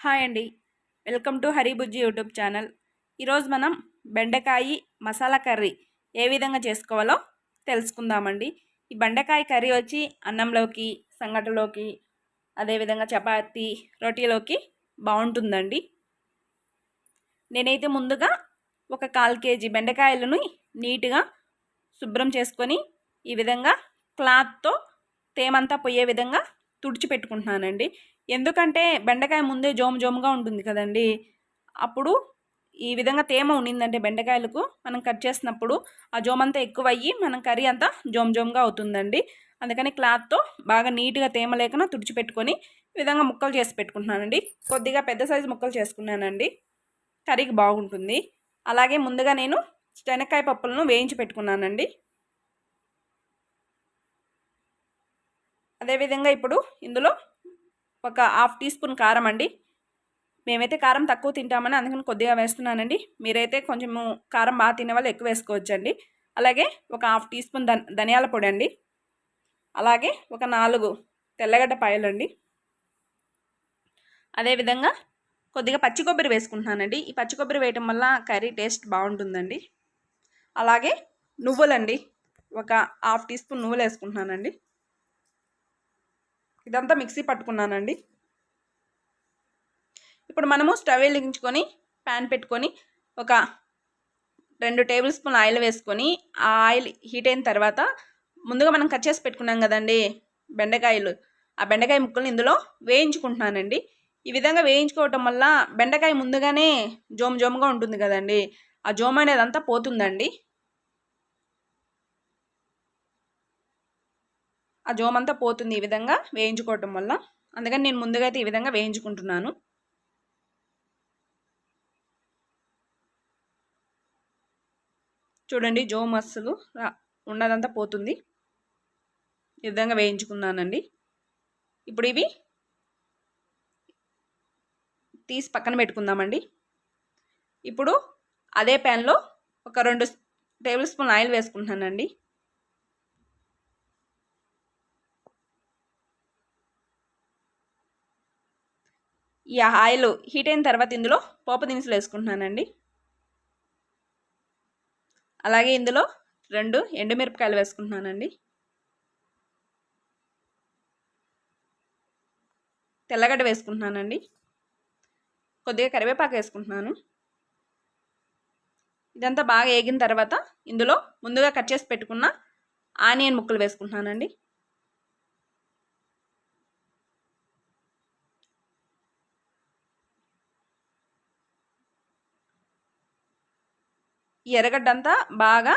Hi అండి. Welcome to Haribujji YouTube channel. ఈరోజు మనం బెండకాయ మసాలా కర్రీ ఏ విధంగా చేసుకోవాలో తెలుసుకుందామండి. ఈ బెండకాయ కర్రీ వచ్చి అన్నంలోకి, సంగటిలోకి, అదేవిధంగా చపాతీ, రోటీలోకి బాగుంటుందండి. నేనైతే ముందుగా ఒక 1/4 కేజీ బెండకాయలను నీట్గా శుభ్రం చేసుకొని ఈ విధంగా క్లాత్తో తేమంతా పోయే విధంగా తుడిచిపెట్టుకుంటున్నానండి. ఎందుకంటే బెండకాయ ముందే జోముగా ఉంటుంది కదండి. అప్పుడు ఈ విధంగా తేమ ఉండిందంటే బెండకాయలకు మనం కట్ చేసినప్పుడు ఆ జోమంతా ఎక్కువయ్యి మనం కర్రీ అంతా జోముగా అవుతుందండి. అందుకని క్లాత్తో బాగా నీట్గా తేమ లేకుండా తుడిచిపెట్టుకొని ఈ విధంగా ముక్కలు చేసి పెట్టుకుంటున్నానండి. కొద్దిగా పెద్ద సైజు ముక్కలు చేసుకున్నానండి, కర్రీకి బాగుంటుంది. అలాగే ముందుగా నేను శనక్కాయ పప్పులను వేయించి పెట్టుకున్నానండి. అదేవిధంగా ఇప్పుడు ఇందులో ఒక 1/2 టీ స్పూన్ కారం అండి. మేమైతే కారం తక్కువ తింటామని అందుకని కొద్దిగా వేస్తున్నానండి. మీరైతే కొంచెము కారం బాగా తినే వాళ్ళు ఎక్కువ వేసుకోవచ్చండి. అలాగే ఒక 1/2 టీ స్పూన్ ధనియాల పొడి అండి. అలాగే ఒక 4 తెల్లగడ్డ పాయలండి. అదేవిధంగా కొద్దిగా పచ్చి కొబ్బరి వేసుకుంటున్నానండి. ఈ పచ్చి కొబ్బరి వేయటం వల్ల కర్రీ టేస్ట్ బాగుంటుందండి. అలాగే నువ్వులండి, ఒక 1/2 టీ స్పూన్ నువ్వులు వేసుకుంటున్నానండి. ఇదంతా మిక్సీ పట్టుకున్నానండి. ఇప్పుడు మనము స్టవ్ వెలిగించుకొని ప్యాన్ పెట్టుకొని ఒక 2 టేబుల్ స్పూన్ ఆయిల్ వేసుకొని ఆ ఆయిల్ హీట్ అయిన తర్వాత ముందుగా మనం కట్ చేసి పెట్టుకున్నాం కదండి బెండకాయలు, ఆ బెండకాయ ముక్కల్ని ఇందులో వేయించుకుంటున్నానండి. ఈ విధంగా వేయించుకోవటం వల్ల బెండకాయ ముందుగానే జోముగా ఉంటుంది కదండి, ఆ జోము అనేది అంతా పోతుందండి. ఆ జోమంతా పోతుంది ఈ విధంగా వేయించుకోవటం వల్ల. అందుకని నేను ముందుగా అయితే ఈ విధంగా వేయించుకుంటున్నాను. చూడండి, జోము అస్సలు ఉన్నదంతా పోతుంది. ఈ విధంగా వేయించుకున్నానండి. ఇప్పుడు ఇవి తీసి పక్కన పెట్టుకుందామండి. ఇప్పుడు అదే ప్యాన్లో ఒక 2 టేబుల్ స్పూన్ ఆయిల్ వేసుకుంటున్నానండి. ఈ ఆయిల్ హీట్ అయిన తర్వాత ఇందులో పోపు దినుసులు వేసుకుంటున్నానండి. అలాగే ఇందులో 2 ఎండుమిరపకాయలు వేసుకుంటున్నానండి. తెల్లగడ్డ వేసుకుంటున్నానండి. కొద్దిగా కరివేపాకు వేసుకుంటున్నాను. ఇదంతా బాగా వేగిన తర్వాత ఇందులో ముందుగా కట్ చేసి పెట్టుకున్న ఆనియన్ ముక్కలు వేసుకుంటున్నానండి. ఈ ఎర్రగడ్డ అంతా బాగా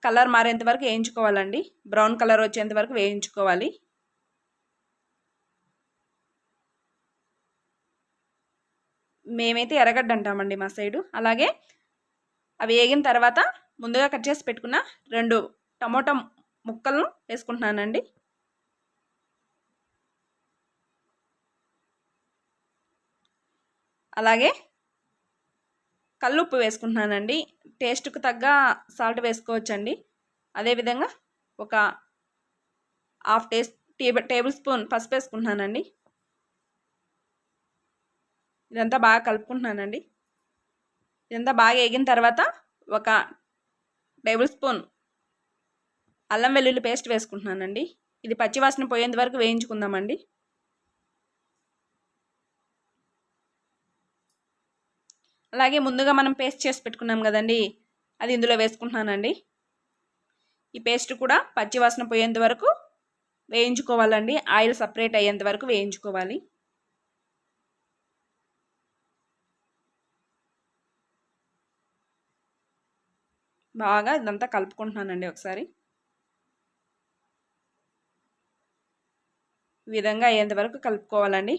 కలర్ మారేంత వరకు వేయించుకోవాలండి. బ్రౌన్ కలర్ వచ్చేంత వరకు వేయించుకోవాలి. మేమైతే ఎర్రగడ్డ అంటామండి మా సైడు. అలాగే అవి వేగిన తర్వాత ముందుగా కట్ చేసి పెట్టుకున్న 2 టమోటా ముక్కలను వేసుకుంటున్నానండి. అలాగే కల్లుప్పు వేసుకుంటున్నానండి. టేస్ట్కు తగ్గ సాల్ట్ వేసుకోవచ్చండి. అదేవిధంగా ఒక 1/2 టేబుల్ స్పూన్ పసుపు వేసుకుంటున్నానండి. ఇదంతా బాగా కలుపుకుంటున్నానండి. ఇదంతా బాగా వేగిన తర్వాత ఒక టేబుల్ స్పూన్ అల్లం వెల్లుల్లి పేస్ట్ వేసుకుంటున్నానండి. ఇది పచ్చివాసన పోయేంత వరకు వేయించుకుందామండి. అలాగే ముందుగా మనం పేస్ట్ చేసి పెట్టుకున్నాం కదండి, అది ఇందులో వేసుకుంటున్నానండి. ఈ పేస్ట్ కూడా పచ్చివాసన పోయేంత వరకు వేయించుకోవాలండి. ఆయిల్ సపరేట్ అయ్యేంత వరకు వేయించుకోవాలి. బాగా ఇదంతా కలుపుకుంటున్నానండి ఒకసారి. ఈ విధంగా అయ్యేంత వరకు కలుపుకోవాలండి.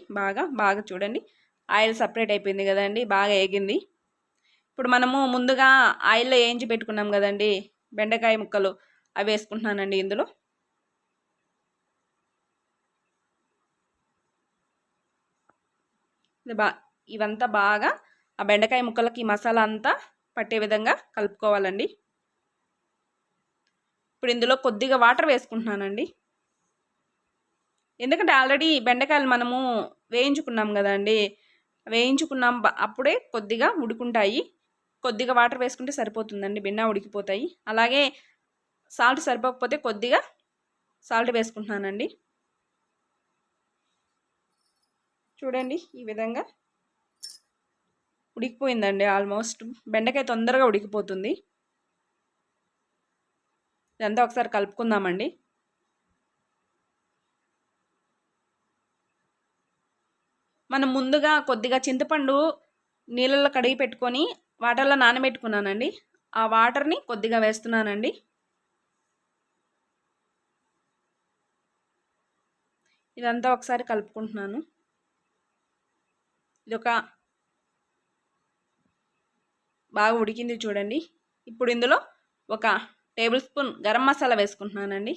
బాగా చూడండి, ఆయిల్ సపరేట్ అయిపోయింది కదండి, బాగా వేగింది. ఇప్పుడు మనము ముందుగా ఆయిల్లో వేయించి పెట్టుకున్నాం కదండి బెండకాయ ముక్కలు, అవి వేసుకుంటున్నానండి ఇందులో. ఇవంతా బాగా ఆ బెండకాయ ముక్కలకి మసాలా అంతా పట్టే విధంగా కలుపుకోవాలండి. ఇప్పుడు ఇందులో కొద్దిగా వాటర్ వేసుకుంటున్నానండి. ఎందుకంటే ఆల్రెడీ బెండకాయలు మనము వేయించుకున్నాం కదండి, వేయించుకున్నాం అప్పుడే కొద్దిగా ఉడుకుంటాయి. కొద్దిగా వాటర్ వేసుకుంటే సరిపోతుందండి, భిన్న ఉడికిపోతాయి. అలాగే సాల్ట్ సరిపోకపోతే కొద్దిగా సాల్ట్ వేసుకుంటున్నానండి. చూడండి ఈ విధంగా ఉడికిపోయిందండి. ఆల్మోస్ట్ బెండకాయ తొందరగా ఉడికిపోతుంది. ఇదంతా ఒకసారి కలుపుకుందామండి. మనం ముందుగా కొద్దిగా చింతపండు నీళ్ళల్లో కడిగి పెట్టుకొని వాటర్లో నానబెట్టుకున్నానండి. ఆ వాటర్ని కొద్దిగా వేస్తున్నానండి. ఇదంతా ఒకసారి కలుపుకుంటున్నాను. ఇదొక బాగా ఉడికింది చూడండి. ఇప్పుడు ఇందులో 1 టేబుల్ స్పూన్ గరం మసాలా వేసుకుంటున్నానండి.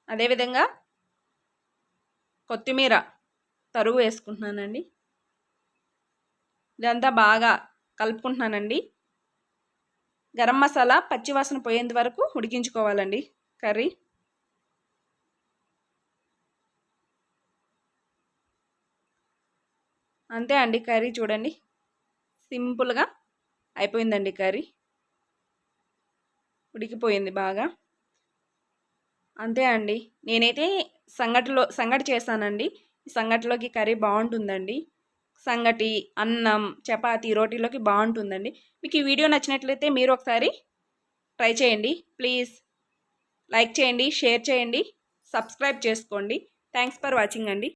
అదేవిధంగా కొత్తిమీర తరుగు వేసుకుంటున్నానండి. ఇదంతా బాగా కలుపుకుంటున్నానండి. గరం మసాలా పచ్చివాసన పోయేంత వరకు ఉడికించుకోవాలండి కర్రీ. అంతే అండి, కర్రీ చూడండి సింపుల్గా అయిపోయిందండి. కర్రీ ఉడికిపోయింది బాగా. అంతే అండి. నేనైతే సంగటి చేశానండి. ఈ సంగటిలోకి కర్రీ బాగుంటుందండి. సంగటి, అన్నం, చపాతీ, రోటీలోకి బాగుంటుందండి. మీకు ఈ వీడియో నచ్చినట్లయితే మీరు ఒకసారి ట్రై చేయండి. ప్లీజ్ లైక్ చేయండి, షేర్ చేయండి, సబ్స్క్రైబ్ చేసుకోండి. థ్యాంక్స్ ఫర్ వాచింగ్ అండి.